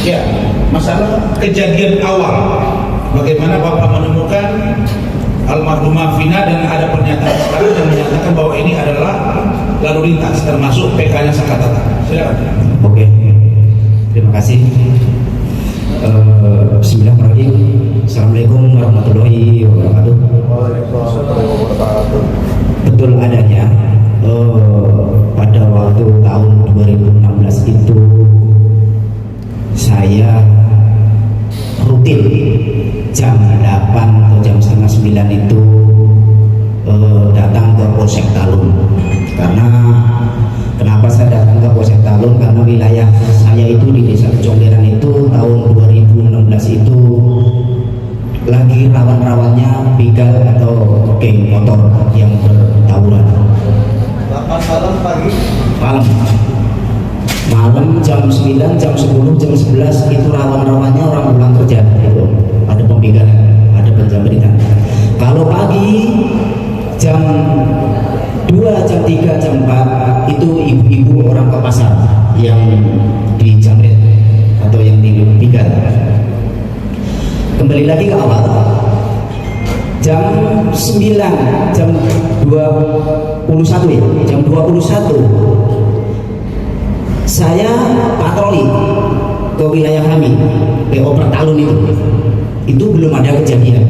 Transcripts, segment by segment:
Ya, masalah kejadian awal, bagaimana Bapak menemukan almarhumah Vina dan ada pernyataan sekarang yang menyatakan bahwa ini adalah lalu lintas termasuk PK-nya Sakatata. Silakan. Oke, terima kasih. Bismillahirrahmanirrahim. Assalamualaikum warahmatullahi wabarakatuh. Betul adanya pada waktu tahun 2016 itu saya rutin jam 8 atau jam setengah 9 itu datang ke Polsek Talun. Karena kenapa saya datang ke Polsek Talun? Karena wilayah saya itu di Desa Kecomberan itu tahun 2016 itu lagi rawan-rawannya begal atau geng motor yang bertawuran. 8 malam pagi? Malam jam 9, jam 10, jam 11 itu rawan-rawannya orang pulang kerja itu. Ada pembegalan, ada penjamretan. Kalau pagi jam 2, jam 3, jam 4 itu ibu-ibu orang ke pasar yang dijamret atau yang dibegal. Kembali lagi ke awal, jam 9, jam 21 ya, jam 21 saya patroli ke wilayah kami, PO Pertalun itu belum ada kejadian.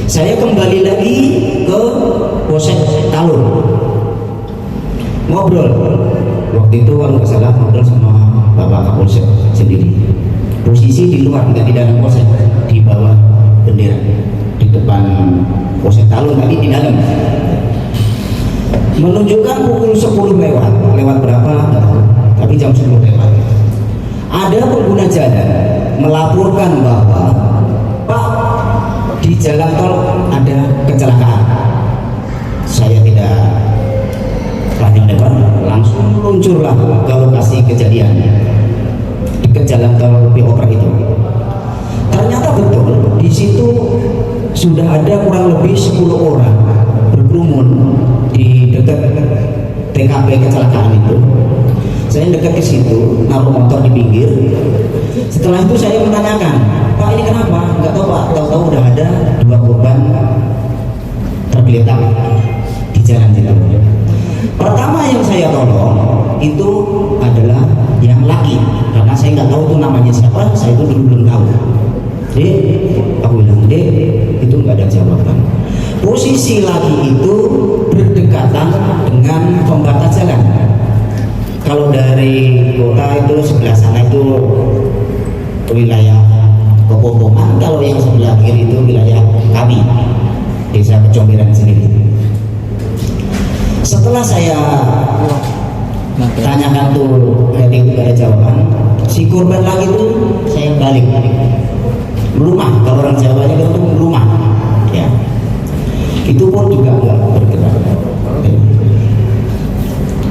Saya kembali lagi ke Polsek Talun, ngobrol. Waktu itu kalau nggak salah ngobrol sama Bapak Kapolsek sendiri. Posisi di luar, nggak di dalam polsek, di bawah bendera, di depan Polsek Talun, tapi di dalam. Menunjukkan pukul 10 lewat berapa nggak tahu, tapi jam 10 lewat. Ada pengguna jalan melaporkan bahwa Pak, di jalan tol ada kecelakaan. Saya tidak panjang lebar, langsung luncurlah ke lokasi kejadian di jalan tol Pioper itu. Ternyata betul di situ sudah ada kurang lebih 10 orang berkerumun di dekat TKP kecelakaan itu. Saya dekat ke situ, naruh motor di pinggir. Setelah itu saya menanyakan, Pak ini kenapa? Enggak tahu Pak, tahu-tahu udah ada 2 korban tergeletak di jalan itu. Pertama yang saya tolong itu adalah yang laki, karena saya nggak tahu itu namanya siapa, saya itu dulu belum tahu. Dek, aku bilang, Dek, itu nggak ada jawaban. Posisi laki itu berdekatan dengan pembatas jalan. Kalau dari kota itu sebelah sana itu wilayah Pepombongan, kalau yang sebelah kiri itu wilayah kami, Desa Kecomberan sendiri. Setelah saya tanyakan tuh dari itu ada jawaban, si korban lagi itu saya balik rumah, kalau orang Jawa itu rumah ya, itu pun juga nggak bergerak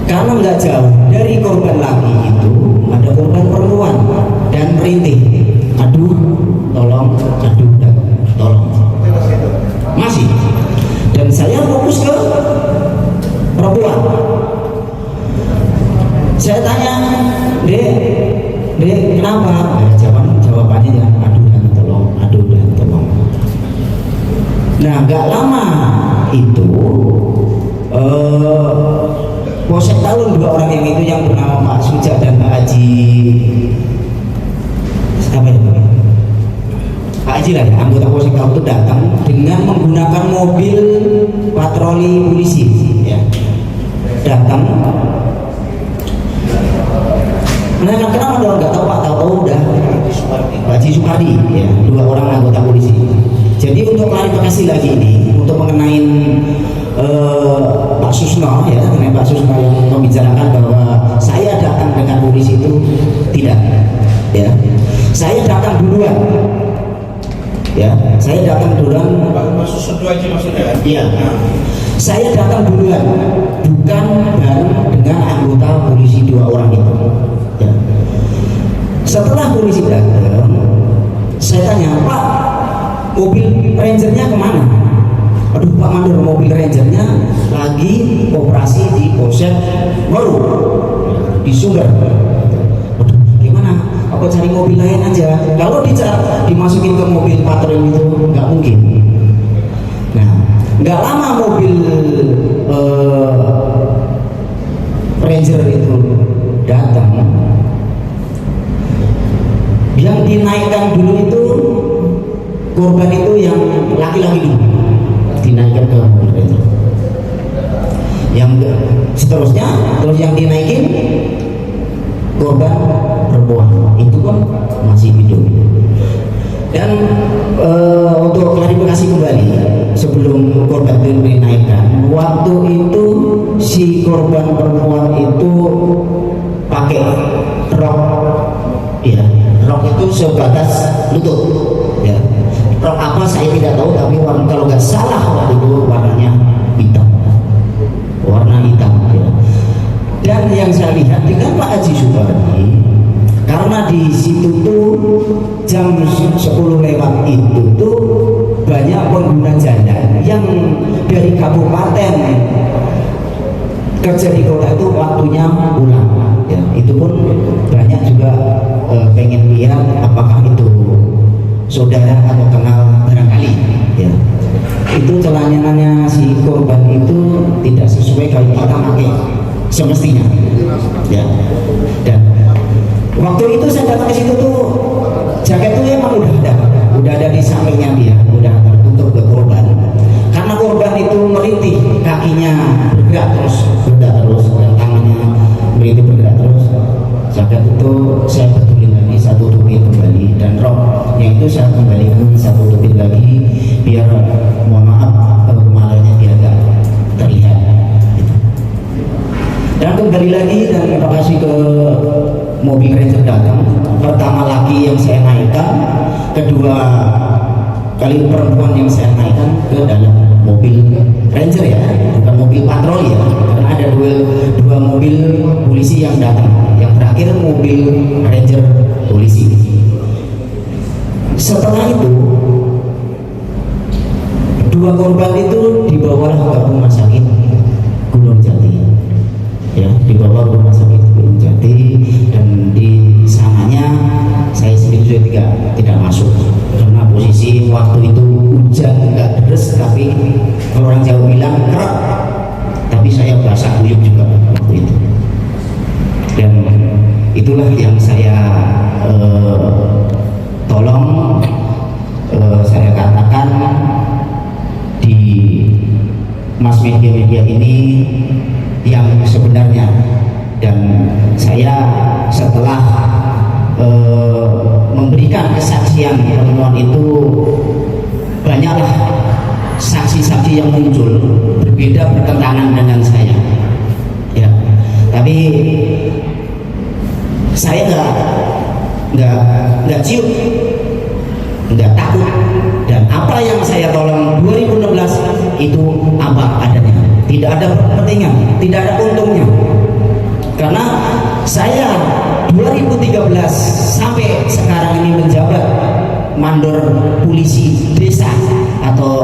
karena nggak jauh dari korban laki itu ada korban perempuan dan merintih, aduh tolong, aduh dan tolong, masih. Dan saya fokus ke perempuan. Saya tanya, Dek, kenapa? Jawabannya ya, aduh dan tolong. Nah, gak lama itu Polsek Talun, 2 orang yang itu yang bernama Pak Suja dan Pak Haji, apa ya Pak Haji lah ya, anggota Polsek Talun itu datang dengan menggunakan mobil patroli polisi ya. Datang menanyakan kenapa dong, nggak tahu Pak, tahu udah Pak Haji Supardi ya, 2 orang anggota polisi. Jadi untuk klarifikasi lagi ini, untuk mengenai Pak Susno ya, mengenai Pak Susno yang membicarakan bahwa saya datang dengan polisi itu tidak ya, saya datang duluan ya, saya datang duluan. Pak Susno aja maksudnya kan? Iya, saya datang duluan, bukan bareng dengan anggota polisi 2 orang itu ya. Setelah polisi datang, saya tanya, Pak, mobil rangernya kemana? Aduh Pak Mandor, mobil rangernya lagi operasi di Polsek baru di Sumber. Aduh, gimana? apa cari mobil lain aja. Kalau dimasukin ke mobil patroli itu nggak mungkin. Nah, nggak lama mobil Ranger itu datang. Yang dinaikkan dulu itu korban itu yang laki-laki dulu dinaikkan ke mobil Ranger. Yang seterusnya terus yang dinaikin korban perempuan itu pun masih hidup. Dan untuk klarifikasi kembali sebelum korban itu dinaikkan, waktu itu si korban perempuan itu pakai rok, ya rok itu sebatas lutut, ya rok apa saya tidak tahu, tapi kalau nggak salah waktu itu warnanya hitam, warna hitam, ya. Dan yang saya lihat dengan Pak Haji Supardi, karena di situ tuh jam 10 lewat itu tuh banyak pengguna jalan yang dari kabupaten kerja di kota itu waktunya pulang, ya itu pun banyak juga pengen lihat apakah itu saudara atau kenal barangkali, ya itu celananya si korban itu tidak sesuai kalau kita pakai semestinya, ya. Dan waktu itu saya datang ke situ tuh jaket itu emang udah ada di sampingnya dia, udah tertutup ke korban. Karena korban itu merintih, kakinya bergerak terus, dan tangannya merintih bergerak terus. Jaket itu saya betulin lagi, saya tutupin kembali, dan roknya itu saya kembalikan, saya tutupin lagi biar mohon maaf kemaluannya dia agak terlihat. Dan kembali lagi dan terima kasih ke mobil Ranger datang. Pertama laki yang saya naikkan, kedua kali perempuan yang saya naikkan ke dalam mobil Ranger, ya bukan mobil patroli, ya karena ada dua mobil polisi yang datang. Yang terakhir mobil Ranger polisi. Setelah itu dua korban itu dibawa ke rumah sakit Gunung Jati, ya dibawa ke rumah sakit Gunung Jati, dan di sananya saya sendiri juga tidak masuk karena posisi waktu itu hujan, nggak deras tapi orang Jawa bilang kerak, tapi saya basah kuyup juga waktu itu. Dan itulah yang saya tolong saya katakan di mass media ini yang sebenarnya. Dan saya setelah memberikan kesaksian pertemuan itu, banyaklah saksi-saksi yang muncul berbeda, bertentangan dengan saya, ya tapi saya nggak ciut, nggak takut, dan apa yang saya tolong 2016 itu apa adanya, tidak ada kepentingan, tidak ada untungnya. Karena saya 2013 sampai sekarang ini menjabat mandor polisi desa atau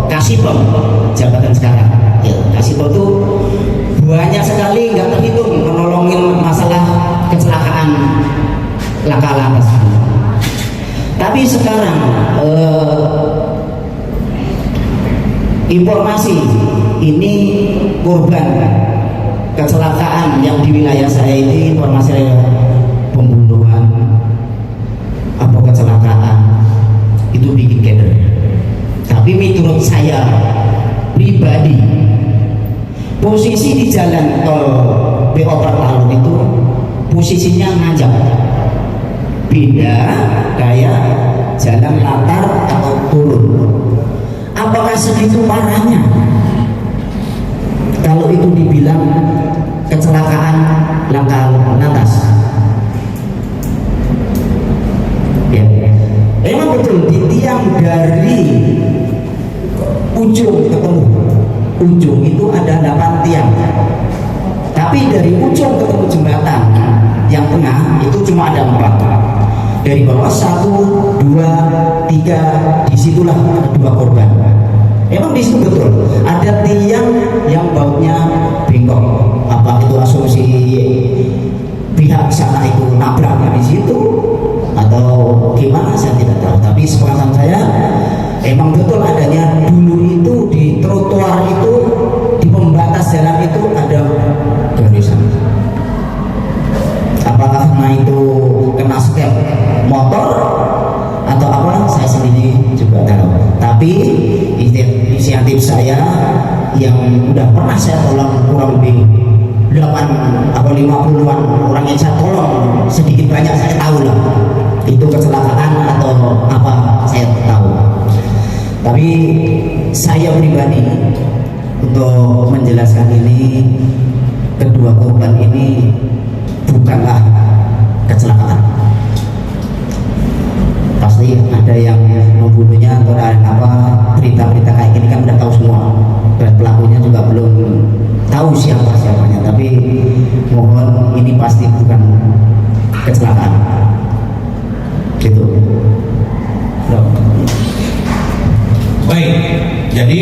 Kasipem, jabatan sekarang, ya, Kasipem itu banyak sekali nggak terhitung menolongin masalah kecelakaan laka lantas. Tapi sekarang informasi ini korban kecelakaan yang di wilayah saya ini, informasi pembunuhan apa kecelakaan itu bikin keder. Tapi menurut saya pribadi, posisi di jalan tol BO Pertalun itu posisinya nanjak, beda kayak jalan latar atau turun. Apakah segitu parahnya kalau itu dibilang kecelakaan laka lantas? Ya, emang betul di tiang dari ujung ketemu ujung itu ada 8 tiang, tapi dari ujung ketemu jembatan yang tengah itu cuma ada 4. Dari bawah 1, 2, 3, disitulah 2 korban. Emang di situ betul ada tiang yang bautnya bengkok. Apa itu asumsi pihak sana itu nabrak di situ? Emang betul adanya dulu itu di trotoar itu, di pembatas jalan itu ada garisan. Apakah karena itu kena scam motor atau apa, saya sendiri juga tahu. Tapi inisiatif saya yang udah pernah saya tolong kurang lebih 8 atau 50-an orang yang saya tolong, sedikit banyak saya tahu lah itu kecelakaan atau apa, saya tahu. Tapi saya pribadi untuk menjelaskan ini, kedua korban ini bukanlah kecelakaan. Pasti ada yang membunuhnya atau ada apa, berita-berita kayak gini kan udah tahu semua, dan pelakunya juga belum tahu siapanya. Tapi mohon, ini pasti bukan kecelakaan gitu. Baik, jadi